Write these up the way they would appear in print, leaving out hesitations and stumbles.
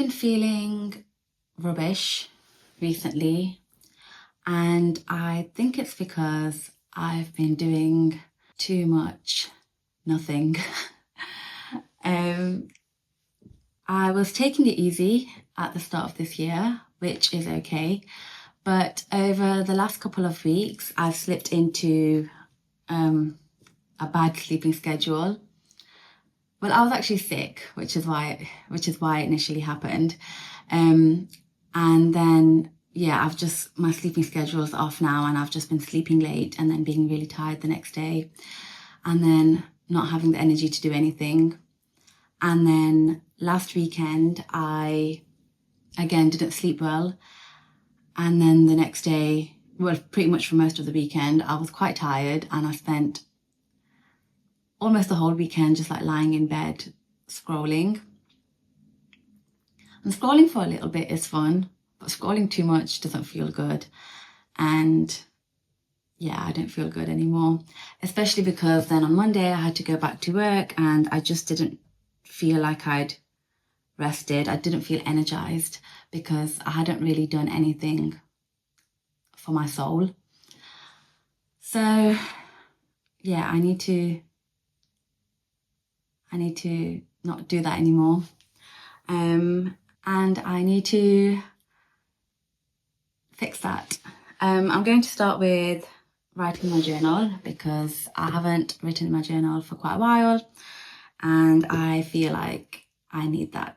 been feeling rubbish recently, and I think it's because I've been doing too much nothing. I was taking it easy at the start of this year, which is okay, but over the last couple of weeks, I've slipped into a bad sleeping schedule. Well, I was actually sick, which is why it initially happened. And then, yeah, my sleeping schedule's off now, and I've just been sleeping late and then being really tired the next day, and then not having the energy to do anything. And then last weekend, I, again, didn't sleep well. And then the next day, well, pretty much for most of the weekend, I was quite tired, and I spent almost the whole weekend just like lying in bed scrolling. And scrolling for a little bit is fun, but scrolling too much doesn't feel good. And yeah, I don't feel good anymore, especially because then on Monday I had to go back to work and I just didn't feel like I'd rested. I didn't feel energized because I hadn't really done anything for my soul. So yeah, I need to not do that anymore. And I need to fix that. I'm going to start with writing my journal because I haven't written in my journal for quite a while, and I feel like I need that.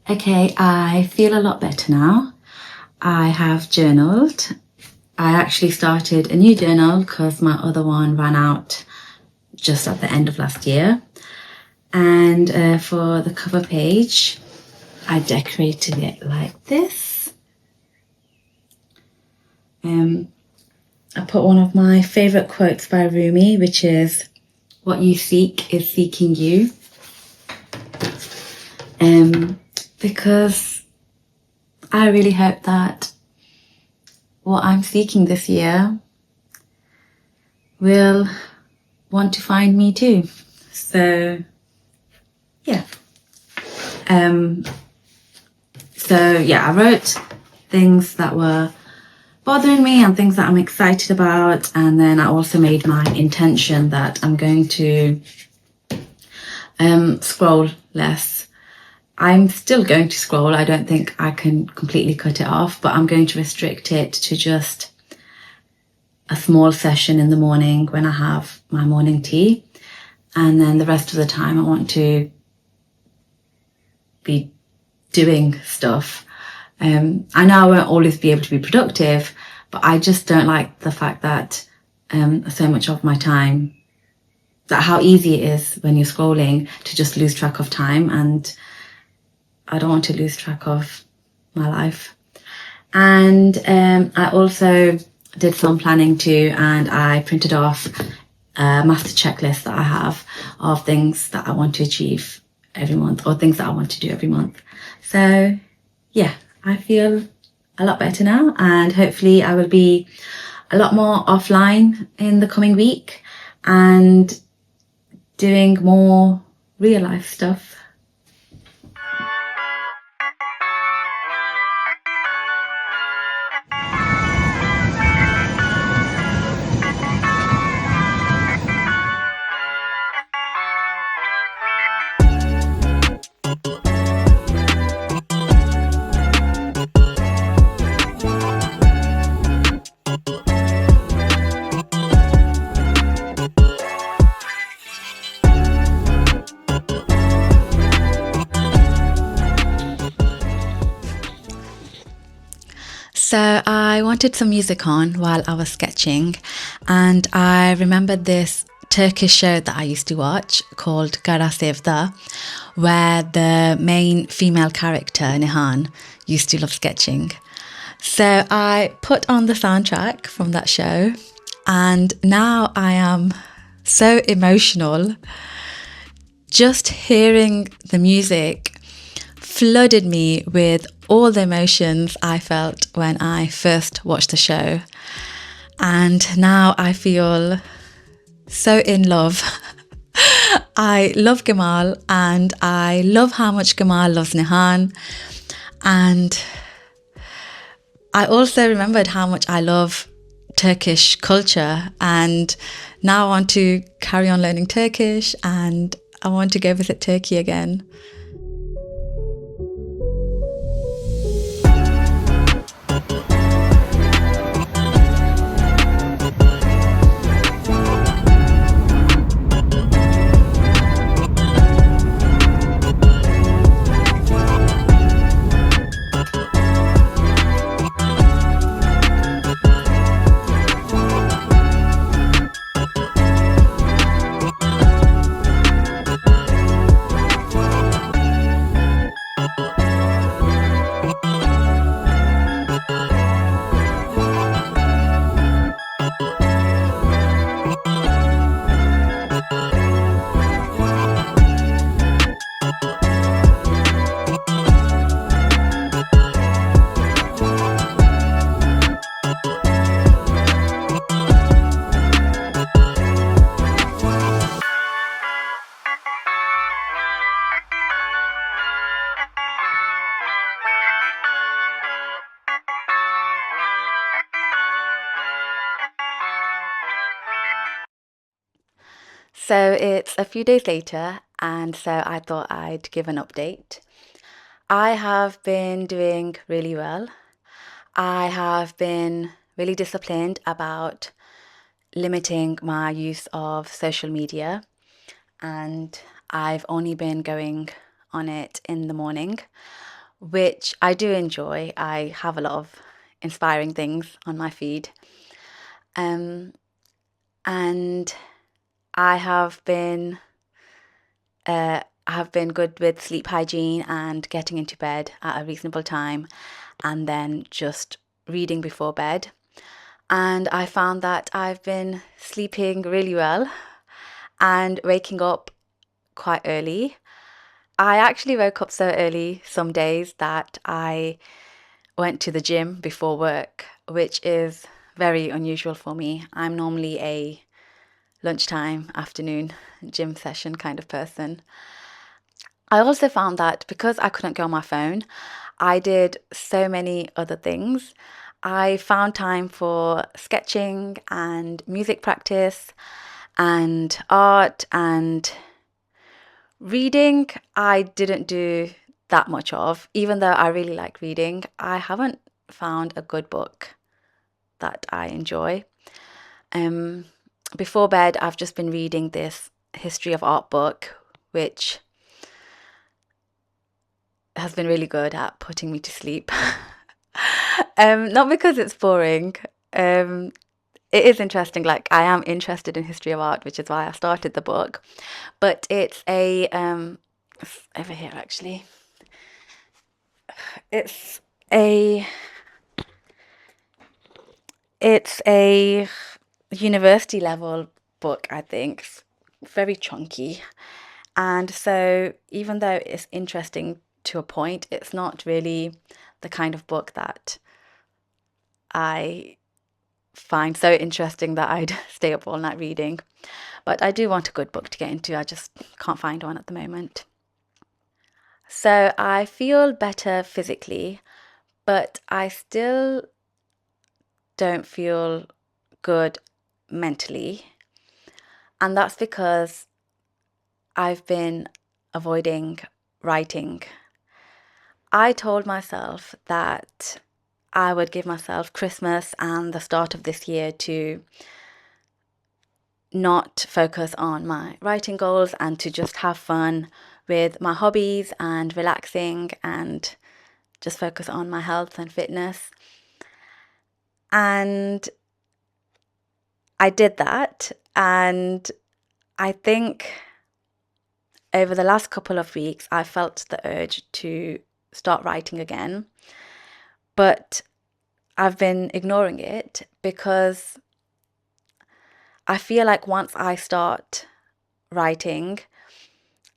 Okay, I feel a lot better now. I have journaled. I actually started a new journal because my other one ran out just at the end of last year. And for the cover page, I decorated it like this. I put one of my favourite quotes by Rumi, which is, "What you seek is seeking you." Because I really hope that what I'm seeking this year will want to find me too. So, yeah. I wrote things that were bothering me and things that I'm excited about, and then I also made my intention that I'm going to scroll less. I'm still going to scroll. I don't think I can completely cut it off, but I'm going to restrict it to just a small session in the morning when I have my morning tea. And then the rest of the time I want to be doing stuff. I know I won't always be able to be productive, but I just don't like the fact that so much of my time, that how easy it is when you're scrolling to just lose track of time, and I don't want to lose track of my life. And I also did some planning too, and I printed off a master checklist that I have of things that I want to achieve every month, or things that I want to do every month. So yeah, I feel a lot better now, and hopefully I will be a lot more offline in the coming week and doing more real life stuff. So I wanted some music on while I was sketching, and I remembered this Turkish show that I used to watch called Kara Sevda, where the main female character, Nihan, used to love sketching. So I put on the soundtrack from that show, and now I am so emotional. Just hearing the music flooded me with all the emotions I felt when I first watched the show. And now I feel so in love. I love Gamal, and I love how much Gamal loves Nihan. And I also remembered how much I love Turkish culture, and now I want to carry on learning Turkish, and I want to go visit Turkey again. So it's a few days later, and so I thought I'd give an update. I have been doing really well. I have been really disciplined about limiting my use of social media, and I've only been going on it in the morning, which I do enjoy. I have a lot of inspiring things on my feed. And I have been good with sleep hygiene and getting into bed at a reasonable time, and then just reading before bed. And I found that I've been sleeping really well and waking up quite early. I actually woke up so early some days that I went to the gym before work, which is very unusual for me. I'm normally a lunchtime, afternoon gym session kind of person. I also found that because I couldn't go on my phone, I did so many other things. I found time for sketching and music practice and art, and reading I didn't do that much of. Even though I really like reading, I haven't found a good book that I enjoy. Before bed, I've just been reading this history of art book, which has been really good at putting me to sleep. Not because it's boring. It is interesting. Like, I am interested in history of art, which is why I started the book. But it's over here actually. It's a university level book, I think. It's very chunky. And so even though it's interesting to a point, it's not really the kind of book that I find so interesting that I'd stay up all night reading. But I do want a good book to get into. I just can't find one at the moment. So I feel better physically, but I still don't feel good mentally. And that's because I've been avoiding writing. I told myself that I would give myself Christmas and the start of this year to not focus on my writing goals and to just have fun with my hobbies and relaxing and just focus on my health and fitness. And I did that, and I think over the last couple of weeks, I felt the urge to start writing again, but I've been ignoring it because I feel like once I start writing,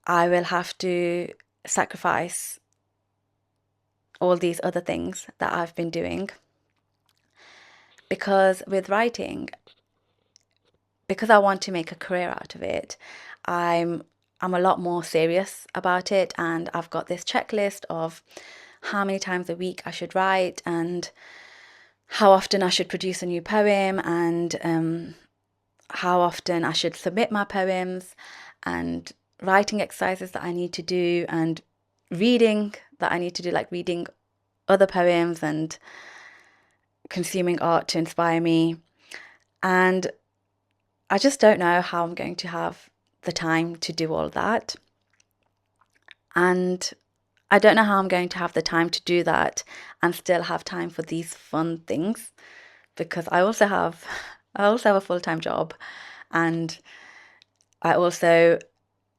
I will have to sacrifice all these other things that I've been doing. Because with writing, because I want to make a career out of it, I'm a lot more serious about it, and I've got this checklist of how many times a week I should write and how often I should produce a new poem, and how often I should submit my poems, and writing exercises that I need to do, and reading that I need to do, like reading other poems and consuming art to inspire me. And I just don't know how I'm going to have the time to do all that. And I don't know how I'm going to have the time to do that and still have time for these fun things, because I also have a full-time job, and I also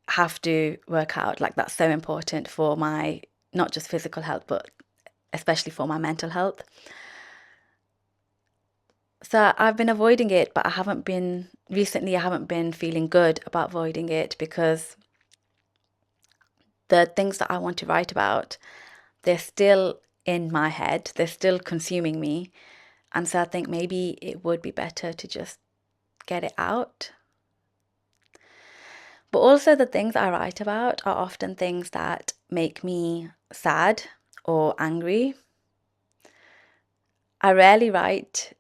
have to work out. Like, that's so important for my not just physical health, but especially for my mental health. So I've been avoiding it, but I haven't been feeling good about avoiding it, because the things that I want to write about, they're still in my head, they're still consuming me. And so I think maybe it would be better to just get it out. But also, the things I write about are often things that make me sad or angry. I rarely write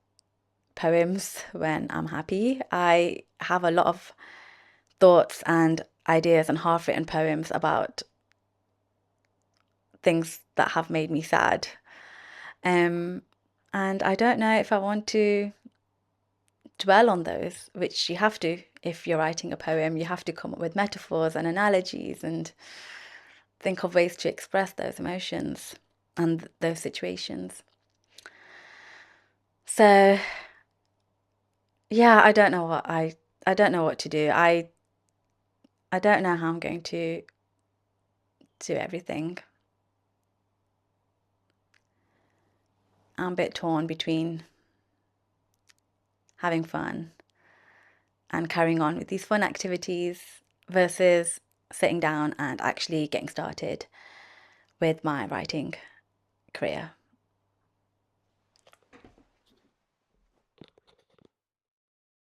poems when I'm happy. I have a lot of thoughts and ideas and half-written poems about things that have made me sad. And I don't know if I want to dwell on those, which you have to. If you're writing a poem, you have to come up with metaphors and analogies and think of ways to express those emotions and those situations. So yeah, I don't know what to do. I don't know how I'm going to do everything. I'm a bit torn between having fun and carrying on with these fun activities versus sitting down and actually getting started with my writing career.